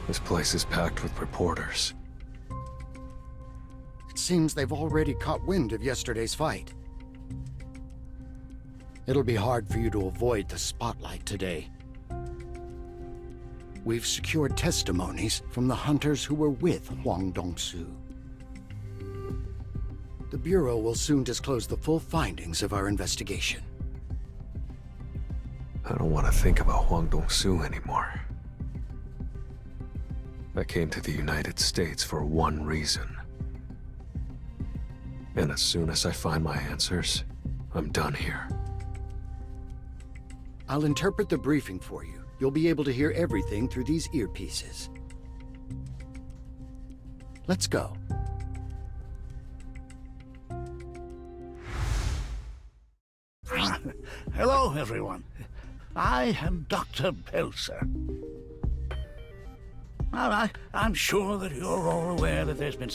This place is packed with reporters. It seems they've already caught wind of yesterday's fight. It'll be hard for you to avoid the spotlight today. We've secured testimonies from the hunters who were with Huang Dongsu. The Bureau will soon disclose the full findings of our investigation. I don't want to think about Huang Dongsu anymore. I came to the United States for one reason. And as soon as I find my answers, I'm done here. I'll interpret the briefing for you. You'll be able to hear everything through these earpieces. Let's go. Hello, everyone. I am Dr. Belzer. Now, I'm sure that you're all aware that there's been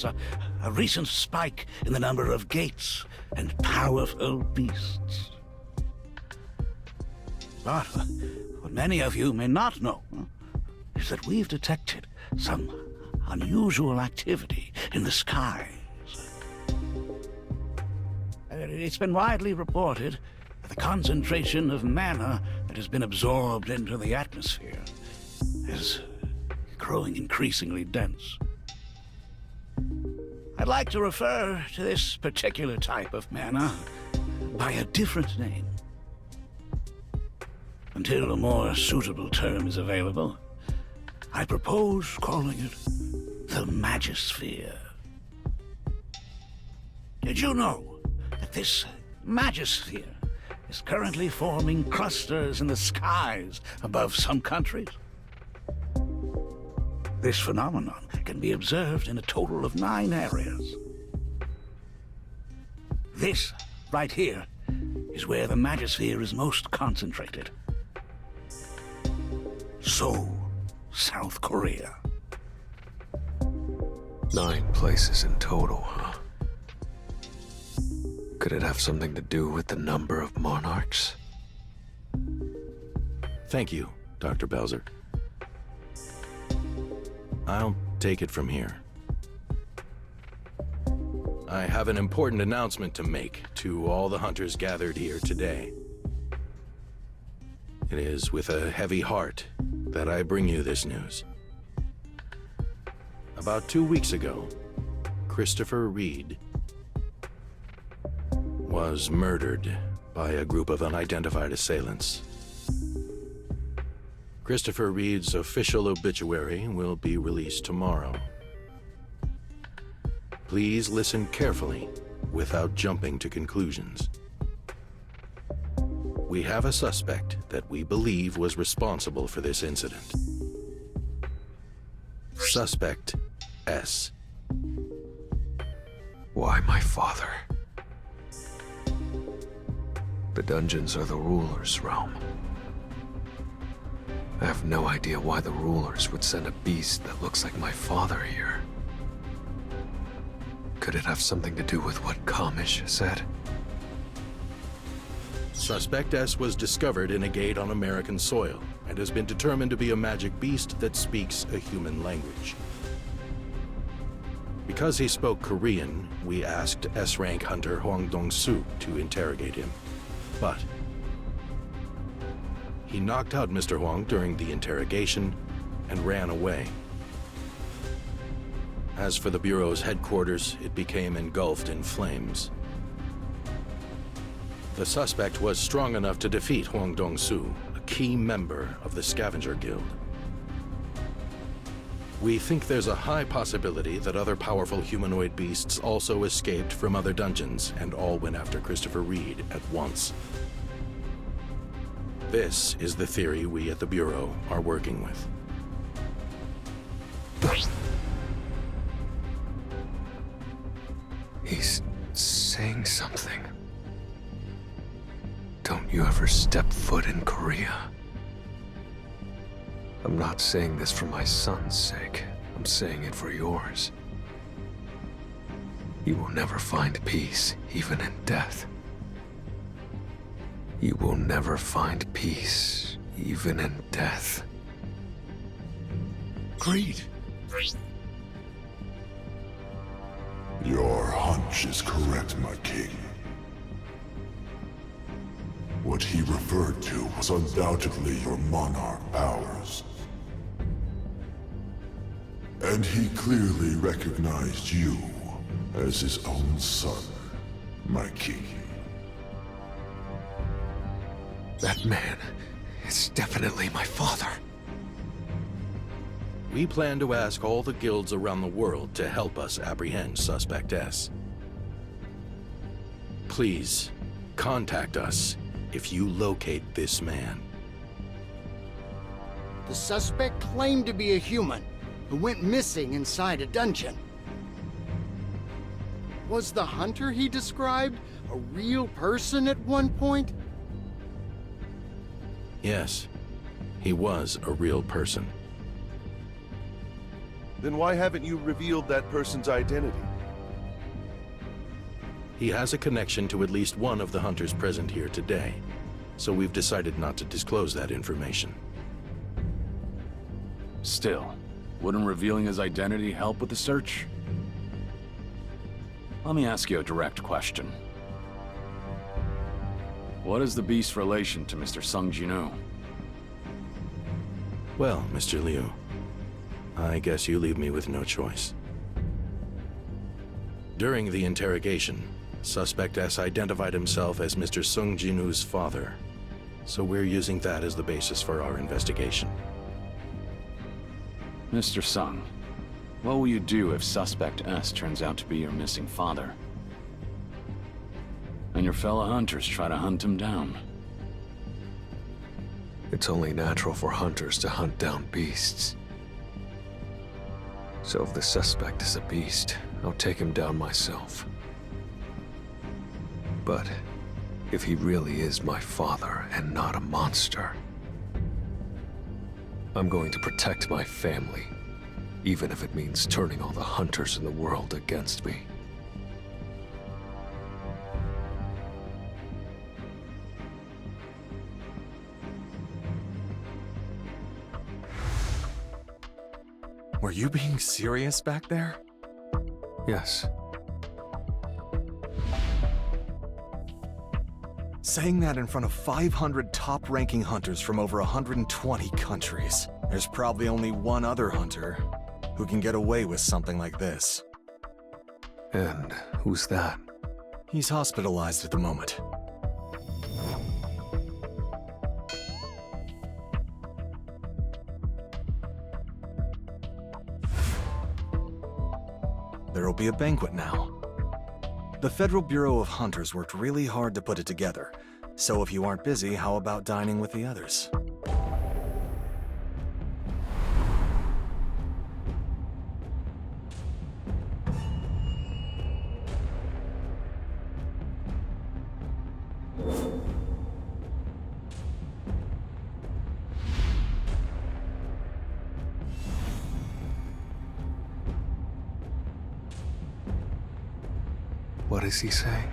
a recent spike in the number of gates and powerful beasts. But what many of you may not know is that we've detected some unusual activity in the skies. It's been widely reported that the concentration of mana that has been absorbed into the atmosphere is growing increasingly dense. I'd like to refer to this particular type of mana by a different name. Until a more suitable term is available, I propose calling it the Magisphere. Did you know that this Magisphere is currently forming clusters in the skies above some countries? This phenomenon can be observed in a total of 9 areas. This, right here, is where the Magisphere is most concentrated. Seoul, South Korea. 9 places in total, huh? Could it have something to do with the number of monarchs? Thank you, Dr. Belzer. I'll take it from here. I have an important announcement to make to all the hunters gathered here today. It is with a heavy heart that I bring you this news. About 2 weeks ago, Christopher Reed was murdered by a group of unidentified assailants. Christopher Reed's official obituary will be released tomorrow. Please listen carefully without jumping to conclusions. We have a suspect that we believe was responsible for this incident. Suspect S. Why my father? The dungeons are the ruler's realm. I have no idea why the rulers would send a beast that looks like my father here. Could it have something to do with what Kamish said? Suspect S was discovered in a gate on American soil and has been determined to be a magic beast that speaks a human language. Because he spoke Korean, we asked S-rank hunter Huang Dongsu to interrogate him. But he knocked out Mr. Huang during the interrogation and ran away. As for the Bureau's headquarters, it became engulfed in flames. The suspect was strong enough to defeat Huang Dongsu, a key member of the Scavenger Guild. We think there's a high possibility that other powerful humanoid beasts also escaped from other dungeons and all went after Christopher Reed at once. This is the theory we at the Bureau are working with. He's saying something. Don't you ever step foot in Korea. I'm not saying this for my son's sake. I'm saying it for yours. You will never find peace, even in death. You will never find peace, even in death. Greed. Your hunch is correct, my king. What he referred to was undoubtedly your monarch powers. And he clearly recognized you as his own son, my king. That man is definitely my father. We plan to ask all the guilds around the world to help us apprehend Suspect S. Please, contact us if you locate this man. The suspect claimed to be a human who went missing inside a dungeon. Was the hunter he described a real person at one point? Yes, he was a real person. Then why haven't you revealed that person's identity? He has a connection to at least one of the hunters present here today, so we've decided not to disclose that information. Still, wouldn't revealing his identity help with the search? Let me ask you a direct question. What is the beast's relation to Mr. Sung Jin-woo? Well, Mr. Liu, I guess you leave me with no choice. During the interrogation, Suspect S identified himself as Mr. Sung Jin-woo's father, so we're using that as the basis for our investigation. Mr. Sung, what will you do if Suspect S turns out to be your missing father? And your fellow hunters try to hunt him down? It's only natural for hunters to hunt down beasts. So if the suspect is a beast, I'll take him down myself. But if he really is my father and not a monster, I'm going to protect my family, even if it means turning all the hunters in the world against me. Were you being serious back there? Yes. Saying that in front of 500 top-ranking hunters from over 120 countries. There's probably only one other hunter who can get away with something like this. And who's that? He's hospitalized at the moment. There'll be a banquet now. The Federal Bureau of Hunters worked really hard to put it together, so if you aren't busy, how about dining with the others? What is he saying?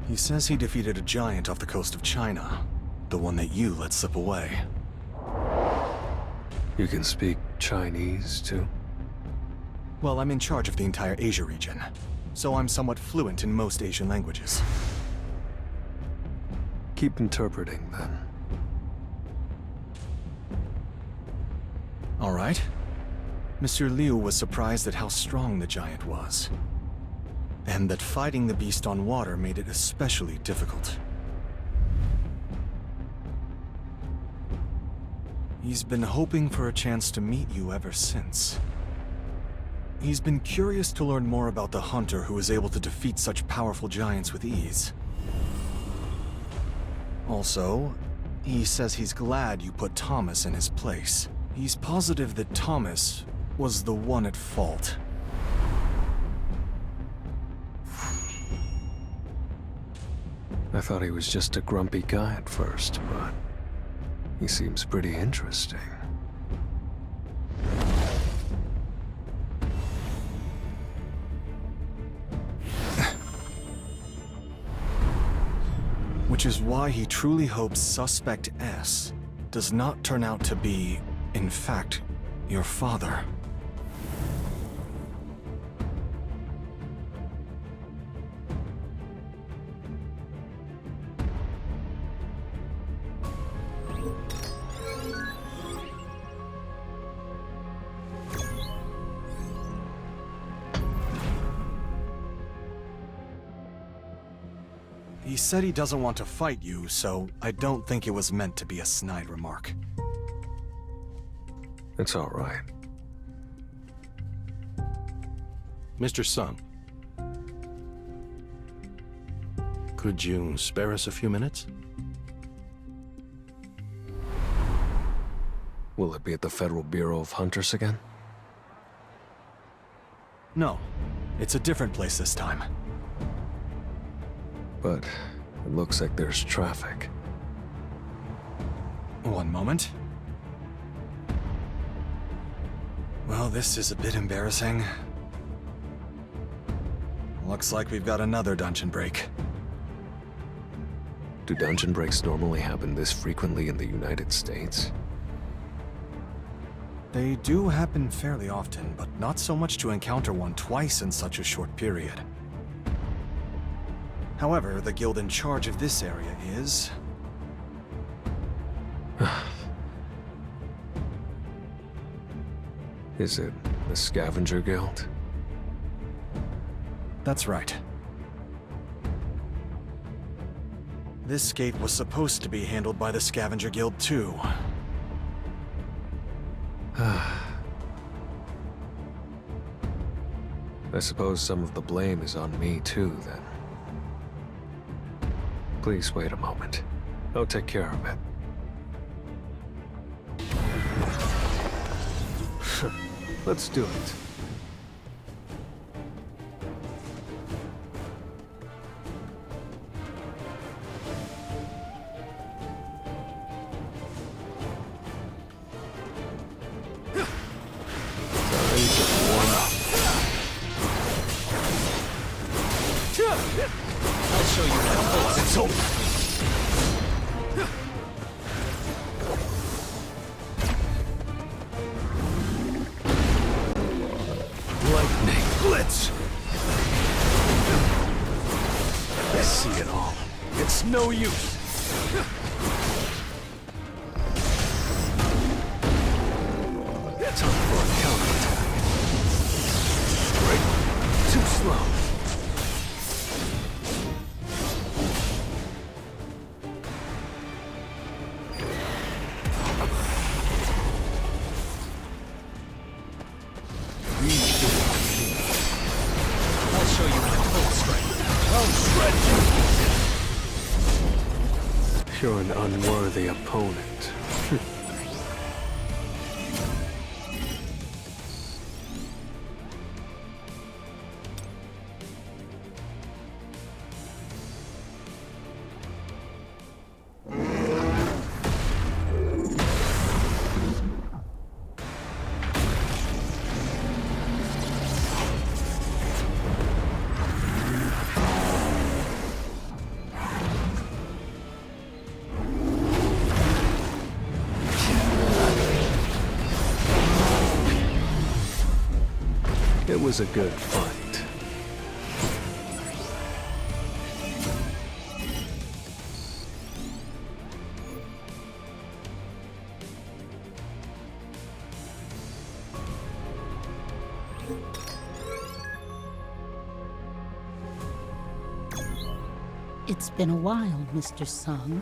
He says he defeated a giant off the coast of China, the one that you let slip away. You can speak Chinese, too? Well, I'm in charge of the entire Asia region, so I'm somewhat fluent in most Asian languages. Keep interpreting, then. All right. Mr. Liu was surprised at how strong the giant was, and that fighting the beast on water made it especially difficult. He's been hoping for a chance to meet you ever since. He's been curious to learn more about the hunter who was able to defeat such powerful giants with ease. Also, he says he's glad you put Thomas in his place. He's positive that Thomas was the one at fault. I thought he was just a grumpy guy at first, but he seems pretty interesting. Which is why he truly hopes Suspect S does not turn out to be, in fact, Your father. He said he doesn't want to fight you, so I don't think it was meant to be a snide remark. It's all right. Mr. Sung, could you spare us a few minutes? Will it be at the Federal Bureau of Hunters again? No, it's a different place this time. But it looks like there's traffic. One moment. Well, this is a bit embarrassing. Looks like we've got another dungeon break. Do dungeon breaks normally happen this frequently in the United States? They do happen fairly often, but not so much to encounter one twice in such a short period. However, the guild in charge of this area is... Is it the Scavenger Guild? That's right. This gate was supposed to be handled by the Scavenger Guild too. I suppose some of the blame is on me too, then. Please wait a moment. I'll take care of it. Let's do it. Time to warm up. I'll show you my it's over. Lightning blitz! I see it all. It's no use. Time for a counterattack. Right. Too slow. You're an unworthy opponent. It was a good fight. It's been a while, Mr. Sung.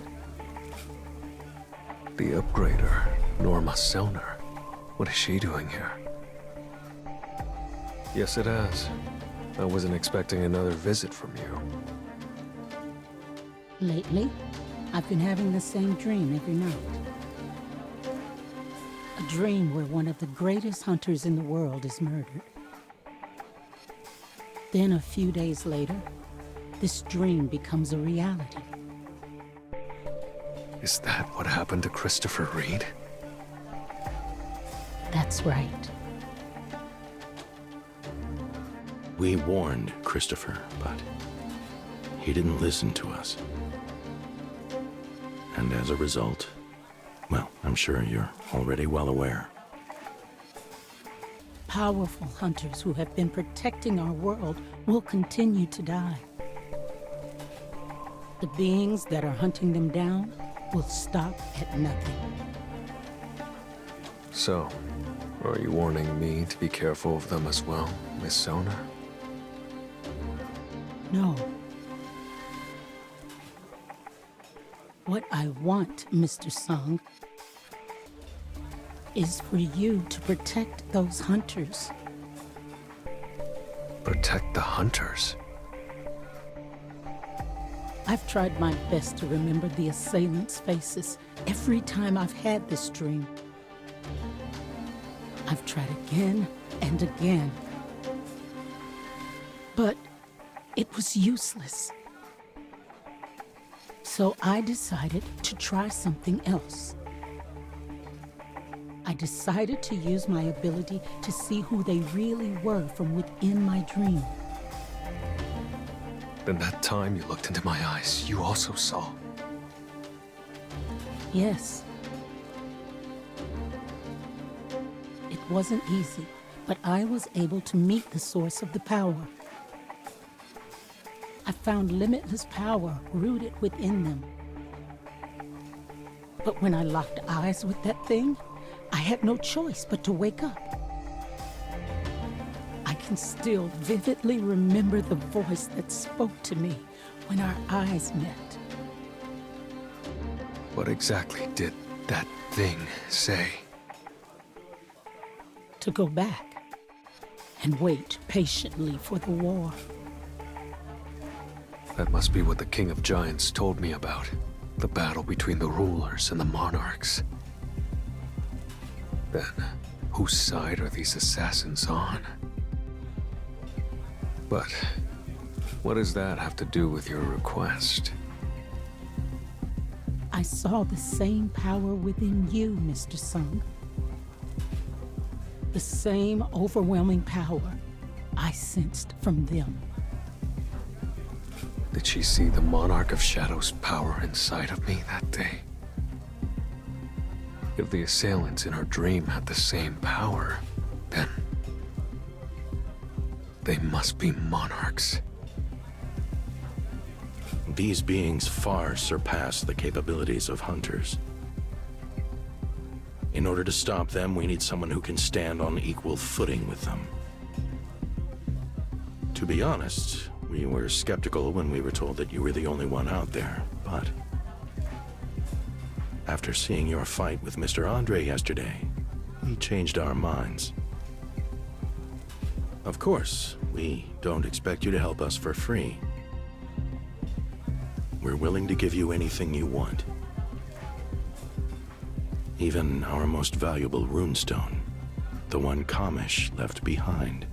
The upgrader, Norma Selner. What is she doing here? Yes, it has. I wasn't expecting another visit from you. Lately, I've been having the same dream every night. A dream where one of the greatest hunters in the world is murdered. Then a few days later, this dream becomes a reality. Is that what happened to Christopher Reed? That's right. We warned Christopher, but he didn't listen to us. And as a result, well, I'm sure you're already well aware. powerful hunters who have been protecting our world will continue to die. The beings that are hunting them down will stop at nothing. So, are you warning me to be careful of them as well, Miss Sona? No. What I want, Mr. Sung, is for you to protect those hunters. Protect the hunters? I've tried my best to remember the assailants' faces every time I've had this dream. I've tried again and again. But it was useless. So I decided to try something else. I decided to use my ability to see who they really were from within my dream. Then that time you looked into my eyes, you also saw. Yes. It wasn't easy, but I was able to meet the source of the power. I found limitless power rooted within them. But when I locked eyes with that thing, I had no choice but to wake up. I can still vividly remember the voice that spoke to me when our eyes met. What exactly did that thing say? To go back and wait patiently for the war. That must be what the King of Giants told me about. The battle between the rulers and the monarchs. Then, whose side are these assassins on? But, what does that have to do with your request? I saw the same power within you, Mr. Sung. The same overwhelming power I sensed from them. Did she see the Monarch of Shadows' power inside of me that day? If the assailants in her dream had the same power, then they must be monarchs. These beings far surpass the capabilities of hunters. In order to stop them, we need someone who can stand on equal footing with them. To be honest, we were skeptical when we were told that you were the only one out there, but after seeing your fight with Mr. Andre yesterday, we changed our minds. Of course, we don't expect you to help us for free. We're willing to give you anything you want. Even our most valuable runestone, the one Kamish left behind.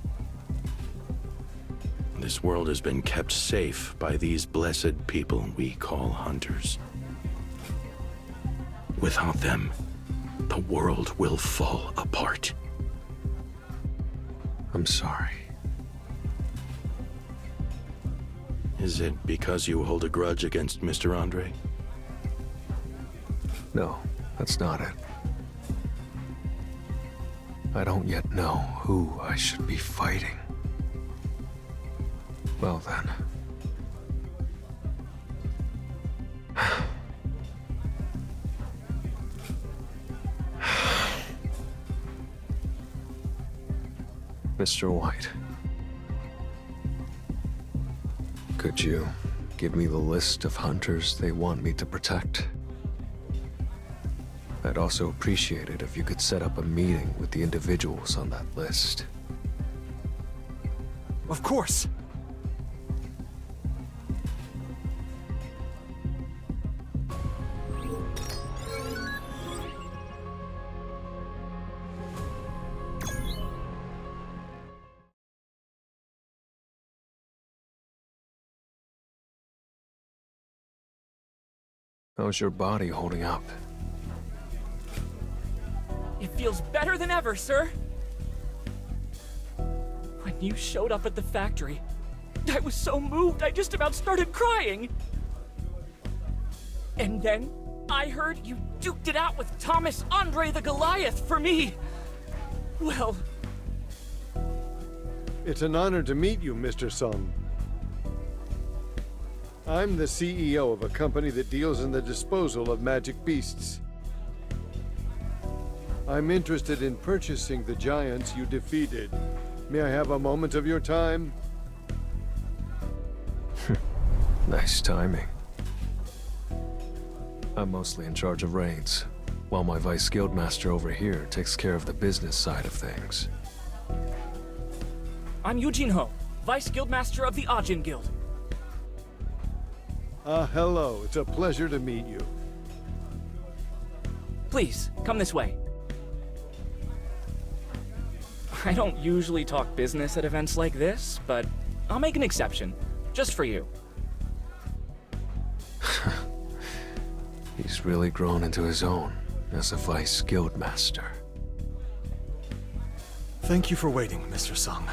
This world has been kept safe by these blessed people we call hunters. Without them, the world will fall apart. I'm sorry. Is it because you hold a grudge against Mr. Andre? No, that's not it. I don't yet know who I should be fighting. Well then. Mr. White. Could you give me the list of hunters they want me to protect? I'd also appreciate it if you could set up a meeting with the individuals on that list. Of course! How's your body holding up? It feels better than ever, sir. When you showed up at the factory, I was so moved I just about started crying. And then I heard you duked it out with Thomas Andre the Goliath for me. Well, It's an honor to meet you, Mr. Sung. I'm the CEO of a company that deals in the disposal of magic beasts. I'm interested in purchasing the giants you defeated. May I have a moment of your time? Nice timing. I'm mostly in charge of raids, while my Vice Guildmaster over here takes care of the business side of things. I'm Eugene Ho, Vice Guildmaster of the Ajin Guild. Hello. It's a pleasure to meet you. Please, come this way. I don't usually talk business at events like this, but I'll make an exception, just for you. He's really grown into his own as a Vice Guildmaster. Thank you for waiting, Mr. Sung.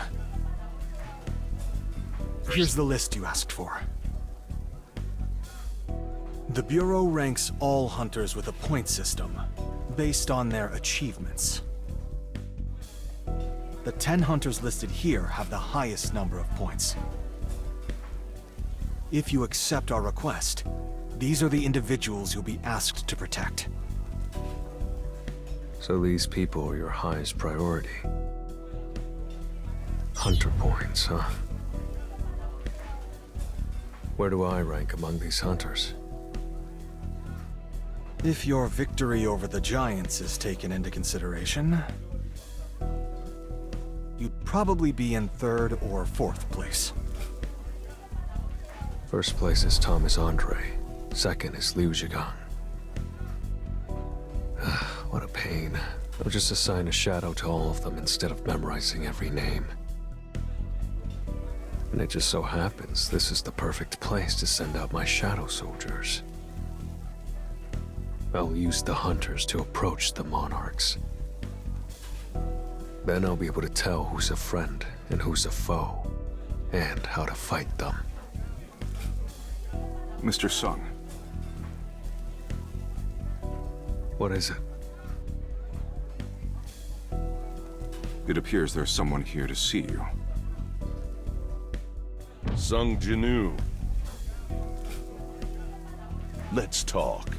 Here's the list you asked for. The Bureau ranks all hunters with a point system, based on their achievements. The 10 hunters listed here have the highest number of points. If you accept our request, these are the individuals you'll be asked to protect. So these people are your highest priority. Hunter points, huh? Where do I rank among these hunters? If your victory over the Giants is taken into consideration, you'd probably be in 3rd or 4th place. First place is Thomas Andre. Second is Liu Zhigang. What a pain. I'll just assign a shadow to all of them instead of memorizing every name. And it just so happens this is the perfect place to send out my shadow soldiers. I'll use the hunters to approach the monarchs. Then I'll be able to tell who's a friend and who's a foe, and how to fight them. Mr. Sung. What is it? It appears there's someone here to see you. Sung Jinu. Let's talk.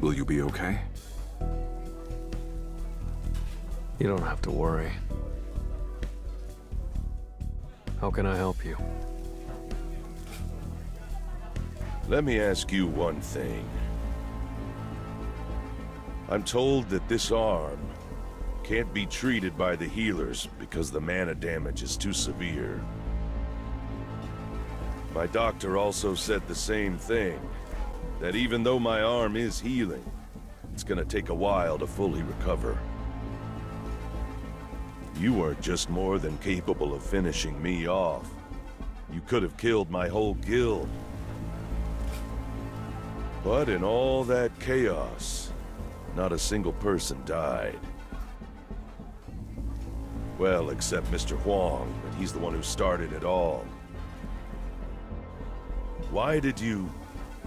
Will you be okay? You don't have to worry. How can I help you? Let me ask you one thing. I'm told that this arm can't be treated by the healers because the mana damage is too severe. My doctor also said the same thing, that even though my arm is healing, it's gonna take a while to fully recover. You weren't just more than capable of finishing me off. You could have killed my whole guild. But in all that chaos, not a single person died. Well, except Mr. Huang, but he's the one who started it all. Why did you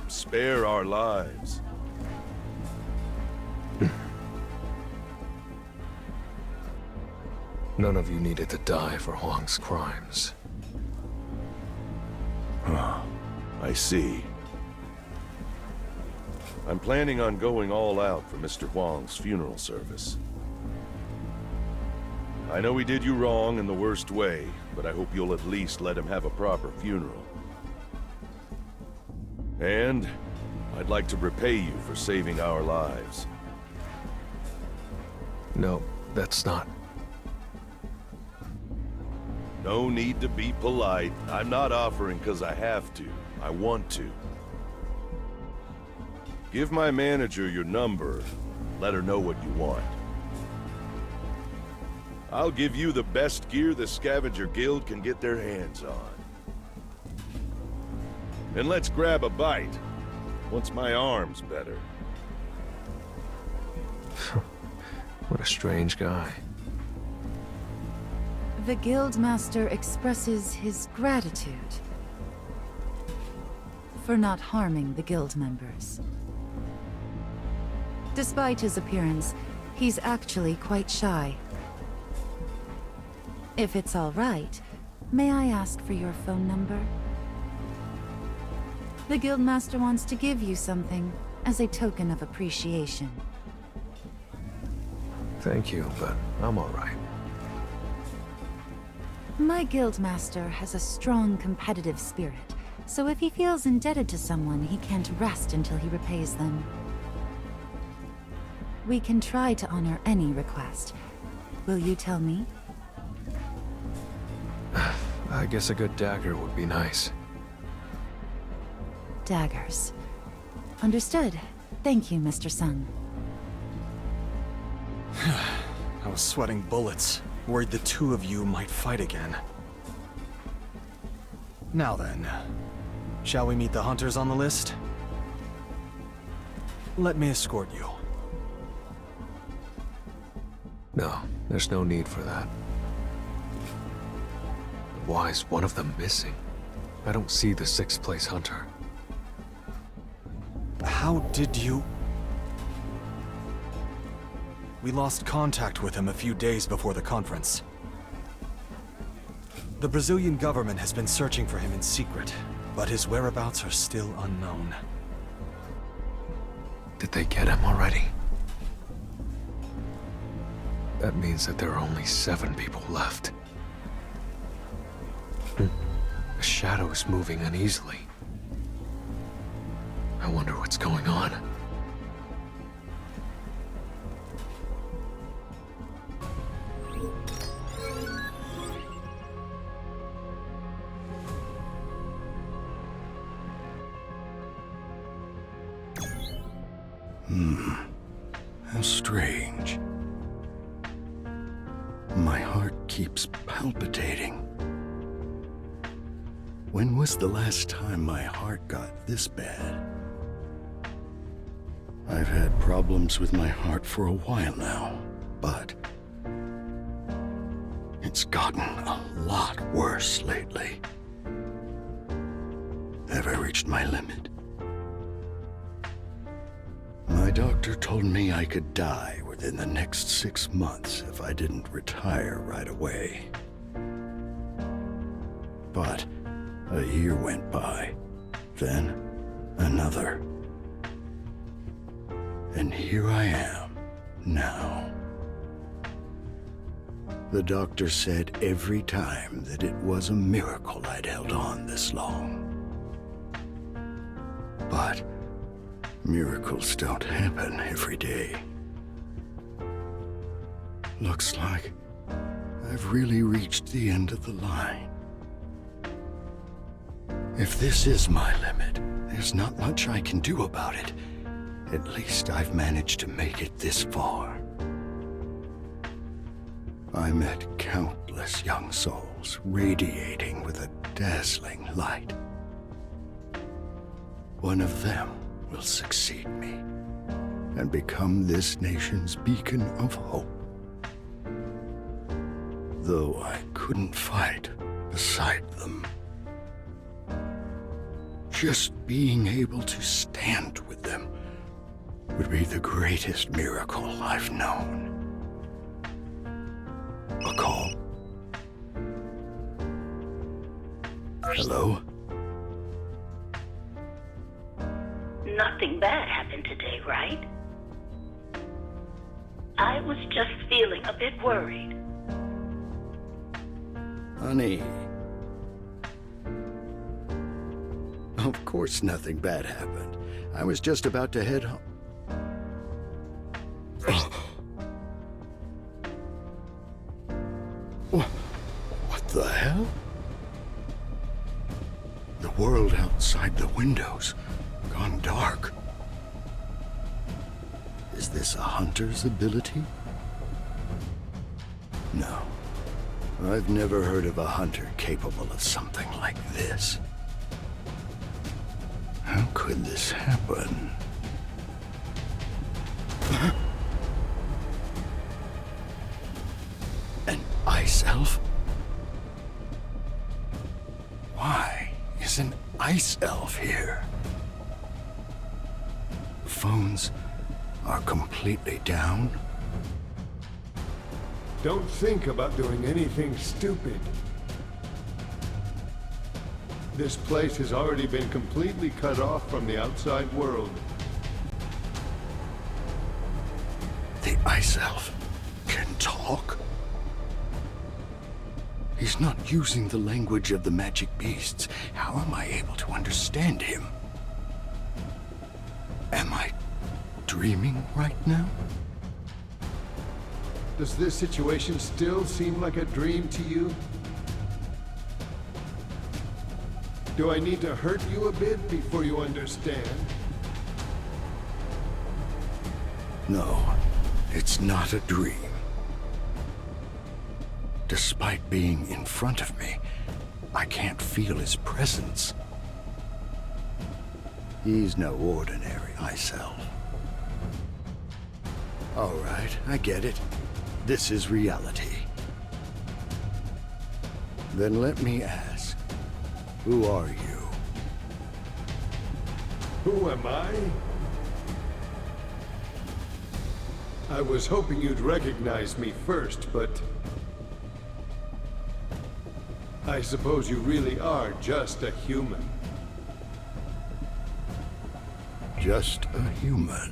spare our lives? None of you needed to die for Huang's crimes. I see. I'm planning on going all out for Mr. Huang's funeral service. I know he did you wrong in the worst way, but I hope you'll at least let him have a proper funeral. And I'd like to repay you for saving our lives. No, that's not. No need to be polite. I'm not offering because I have to. I want to. Give my manager your number. Let her know what you want. I'll give you the best gear the Scavenger Guild can get their hands on. And let's grab a bite, once my arm's better. What a strange guy. The Guildmaster expresses his gratitude for not harming the guild members. Despite his appearance, he's actually quite shy. If it's all right, may I ask for your phone number? The Guildmaster wants to give you something as a token of appreciation. Thank you, but I'm all right. My Guildmaster has a strong competitive spirit, so if he feels indebted to someone, he can't rest until he repays them. We can try to honor any request. Will you tell me? I guess a good dagger would be nice. Daggers. Understood. Thank you, Mr. Sung. I was sweating bullets, worried the two of you might fight again. Now then, shall we meet the hunters on the list? Let me escort you. No, there's no need for that. Why is one of them missing? I don't see the sixth-place hunter. How did you... We lost contact with him a few days before the conference. The Brazilian government has been searching for him in secret, but his whereabouts are still unknown. Did they get him already? That means that there are only 7 people left. The shadow is moving uneasily. I wonder what's going on. How strange. My heart keeps palpitating. When was the last time my heart got this bad? I've had problems with my heart for a while now, but it's gotten a lot worse lately. Have I reached my limit? My doctor told me I could die within the next 6 months if I didn't retire right away. But a year went by, then another. And here I am, now. The doctor said every time that it was a miracle I'd held on this long. But miracles don't happen every day. Looks like I've really reached the end of the line. If this is my limit, there's not much I can do about it. At least I've managed to make it this far. I met countless young souls radiating with a dazzling light. One of them will succeed me and become this nation's beacon of hope. Though I couldn't fight beside them. Just being able to stand with them would be the greatest miracle I've known. A call. Hello? Nothing bad happened today, right? I was just feeling a bit worried. Honey. Of course nothing bad happened. I was just about to head home. What the hell? The world outside the windows gone dark. Is this a hunter's ability? No. I've never heard of a hunter capable of something like this. How could this happen? An ice elf? Why is an ice elf here? Phones are completely down. Don't think about doing anything stupid. This place has already been completely cut off from the outside world. The Ice Elf can talk? He's not using the language of the magic beasts. How am I able to understand him? Am I dreaming right now? Does this situation still seem like a dream to you? Do I need to hurt you a bit before you understand? No, it's not a dream. Despite being in front of me, I can't feel his presence. He's no ordinary Ice Elf. All right, I get it. This is reality. Then let me ask, who are you? Who am I? I was hoping you'd recognize me first, but I suppose you really are just a human. Just a human.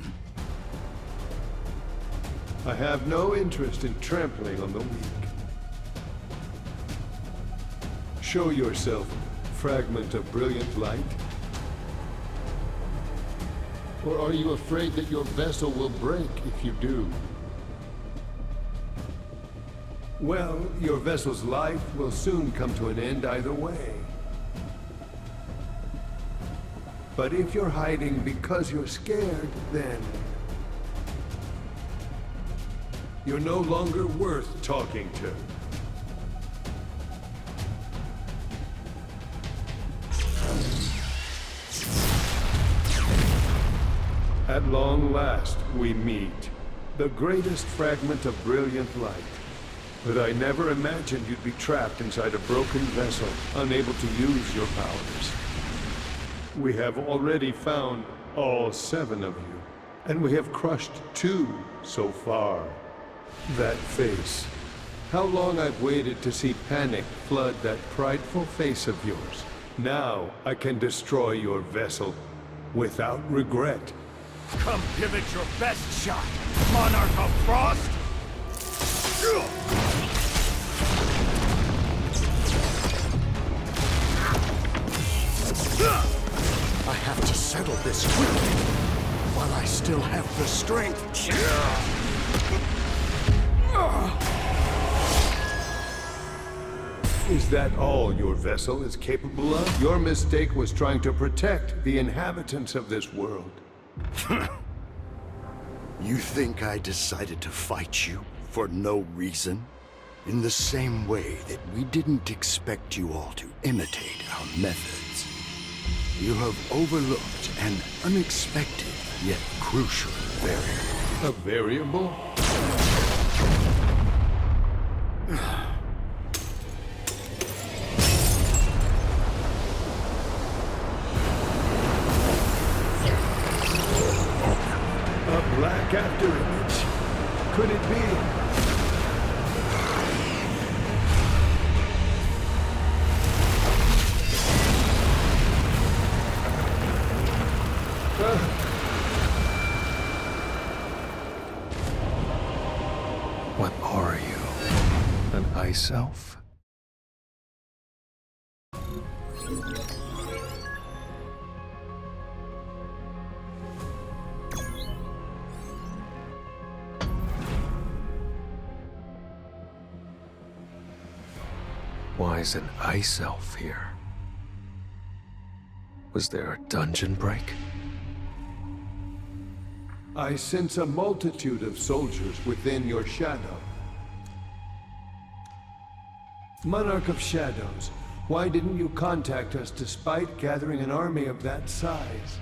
I have no interest in trampling on the weak. Show yourself, fragment of brilliant light. Or are you afraid that your vessel will break if you do? Well, your vessel's life will soon come to an end either way. But if you're hiding because you're scared, then you're no longer worth talking to. At long last, we meet. The greatest fragment of brilliant light. But I never imagined you'd be trapped inside a broken vessel, unable to use your powers. We have already found all 7 of you, and we have crushed 2 so far. That face. How long I've waited to see panic flood that prideful face of yours. Now I can destroy your vessel without regret. Come give it your best shot, Monarch of Frost! I have to settle this quickly, while I still have the strength. Is that all your vessel is capable of? Your mistake was trying to protect the inhabitants of this world. You think I decided to fight you for no reason? In the same way that we didn't expect you all to imitate our methods. You have overlooked an unexpected yet crucial variable. A variable? A black after image. Could it be? What are you? An ice elf? Why's an ice elf here? Was there a dungeon break? I sense a multitude of soldiers within your shadow. Monarch of Shadows, why didn't you contact us despite gathering an army of that size?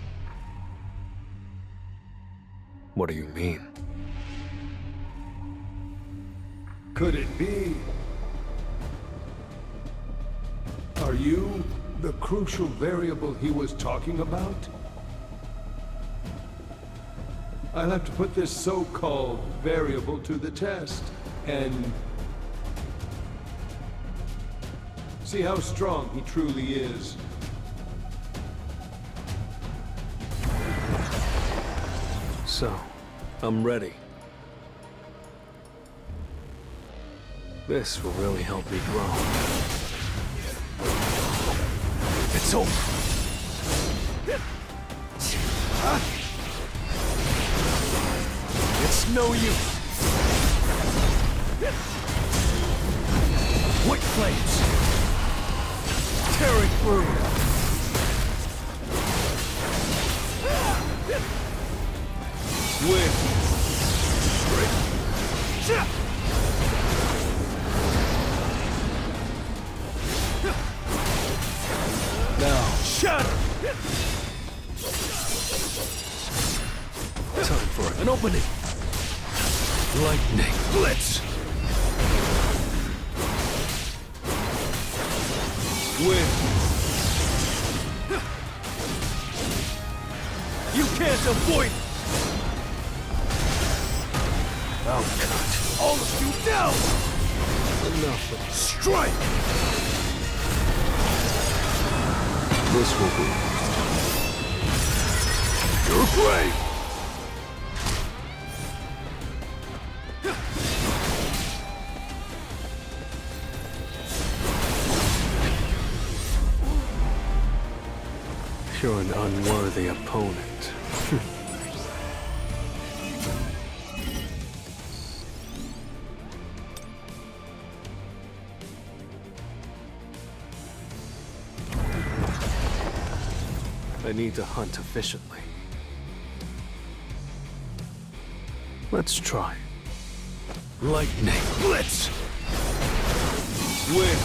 What do you mean? Could it be? Are you the crucial variable he was talking about? I'll have to put this so-called variable to the test, and See how strong he truly is. So, I'm ready. This will really help me grow. It's over. It's no use. White flames. Tearing through. Wind. Now, shatter! Time for an opening. Lightning blitz! Wind. You can't avoid it! I'll cut all of you down! Enough of Strike! this will be. Your grave! You're an unworthy opponent. I need to hunt efficiently. Let's try. Lightning blitz! Wind.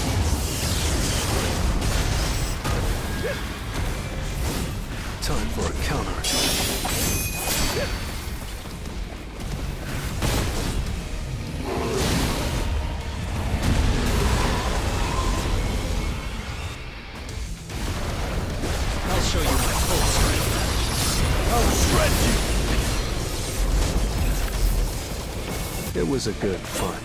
Time for a counterattack. I'll show you my full strength. I'll shred you! It was a good fight.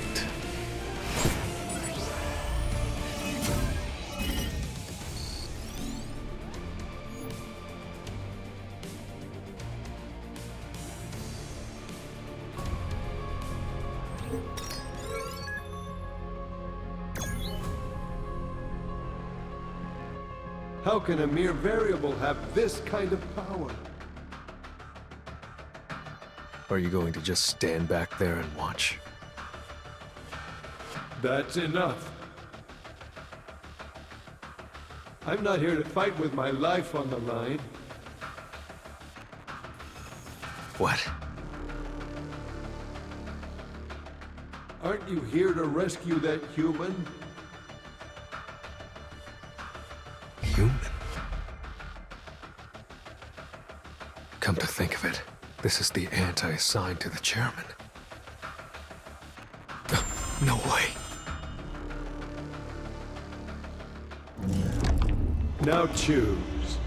How can a mere variable have this kind of power? Are you going to just stand back there and watch? That's enough. I'm not here to fight with my life on the line. What? Aren't you here to rescue that human? Human? Come to think of it, this is the ant I assigned to the chairman. No way. Now choose.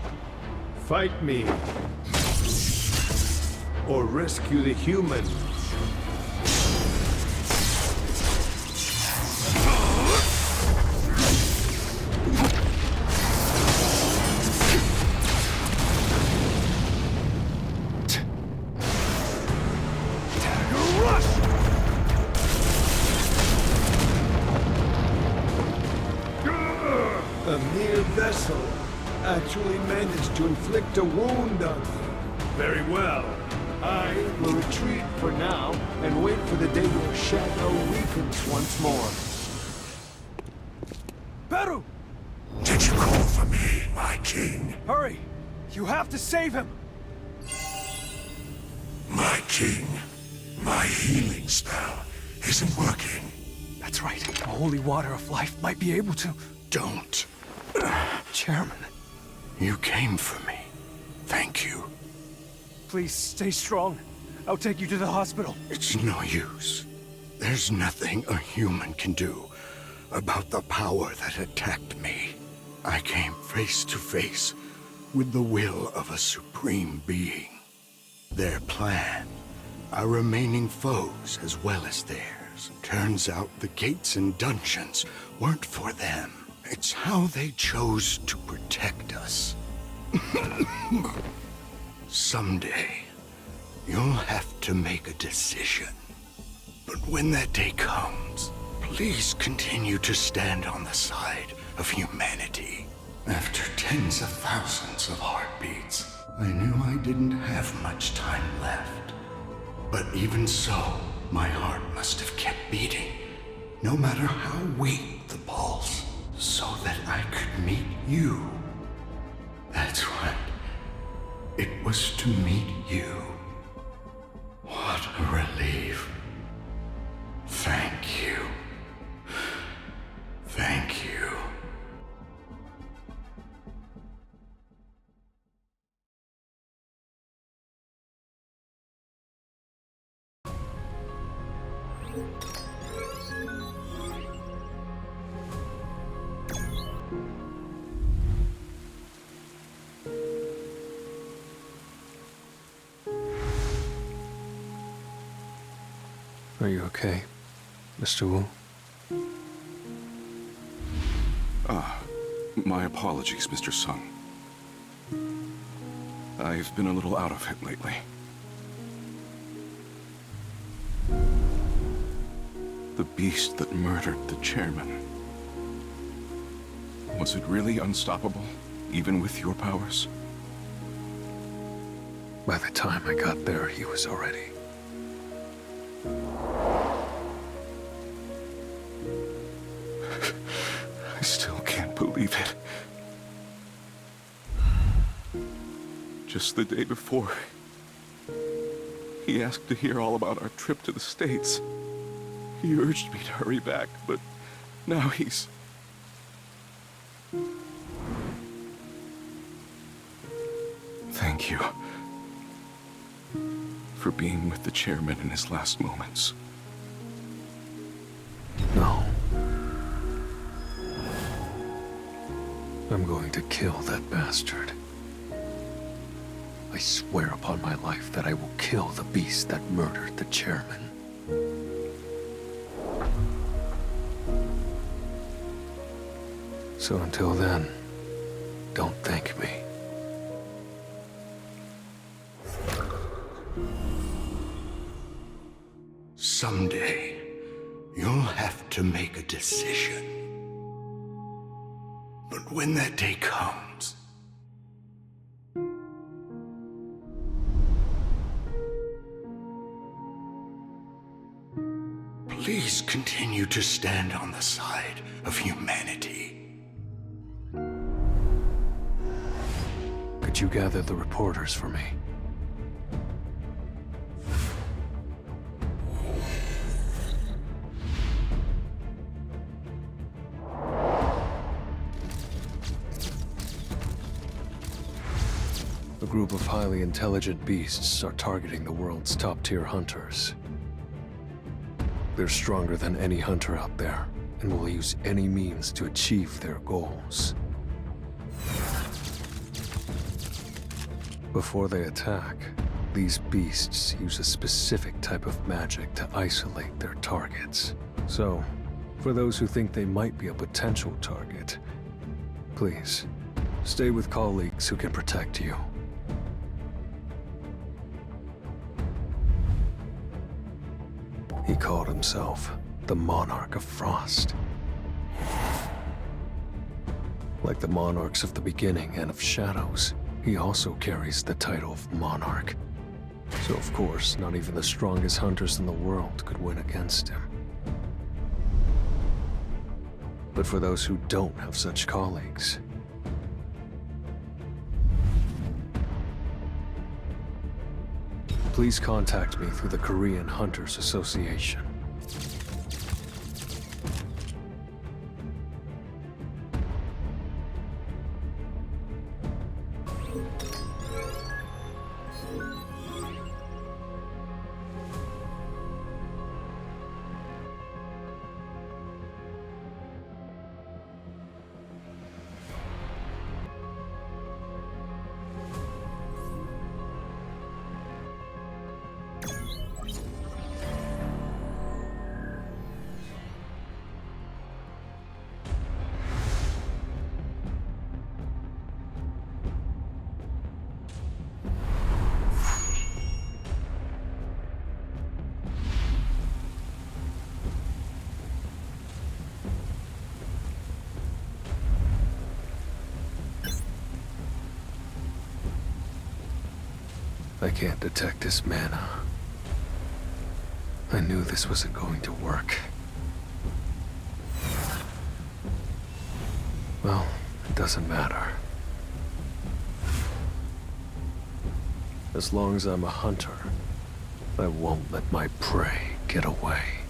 Fight me. Or rescue the human. A mere vessel actually managed to inflict a wound on me. Very well. I will retreat for now and wait for the day your shadow weakens once more. Beru! Did you call for me, my king? Hurry! You have to save him! My king, my healing spell isn't working. That's right. The holy water of life might be able to. Don't. Chairman. You came for me. Thank you. Please stay strong. I'll take you to the hospital. It's no use. There's nothing a human can do about the power that attacked me. I came face to face with the will of a supreme being. Their plan, our remaining foes as well as theirs. Turns out the gates and dungeons weren't for them. It's how they chose to protect us. Someday, you'll have to make a decision. But when that day comes, please continue to stand on the side of humanity. After tens of thousands of heartbeats, I knew I didn't have much time left. But even so, my heart must have kept beating, no matter how weak the pulse, so that I could meet you. That's right. It was to meet you. What a relief. Thank you. Thank you. Are you okay, Mr. Wu? My apologies, Mr. Sun. I've been a little out of it lately. The beast that murdered the chairman. Was it really unstoppable, even with your powers? By the time I got there, he was already... I still can't believe it. Just the day before, he asked to hear all about our trip to the States. He urged me to hurry back, but now he's... Thank you for being with the chairman in his last moments. No. I'm going to kill that bastard. I swear upon my life that I will kill the beast that murdered the chairman. So until then, don't thank me. Someday, you'll have to make a decision. But when that day comes, please continue to stand on the side of humanity. Could you gather the reporters for me? A group of highly intelligent beasts are targeting the world's top-tier hunters. They're stronger than any hunter out there, and will use any means to achieve their goals. Before they attack, these beasts use a specific type of magic to isolate their targets. So, for those who think they might be a potential target, please, stay with colleagues who can protect you. He called himself the Monarch of Frost. Like the monarchs of the beginning and of Shadows, he also carries the title of Monarch. So of course, not even the strongest hunters in the world could win against him. But for those who don't have such colleagues, please contact me through the Korean Hunters Association. I can't detect his mana. I knew this wasn't going to work. Well, it doesn't matter. As long as I'm a hunter, I won't let my prey get away.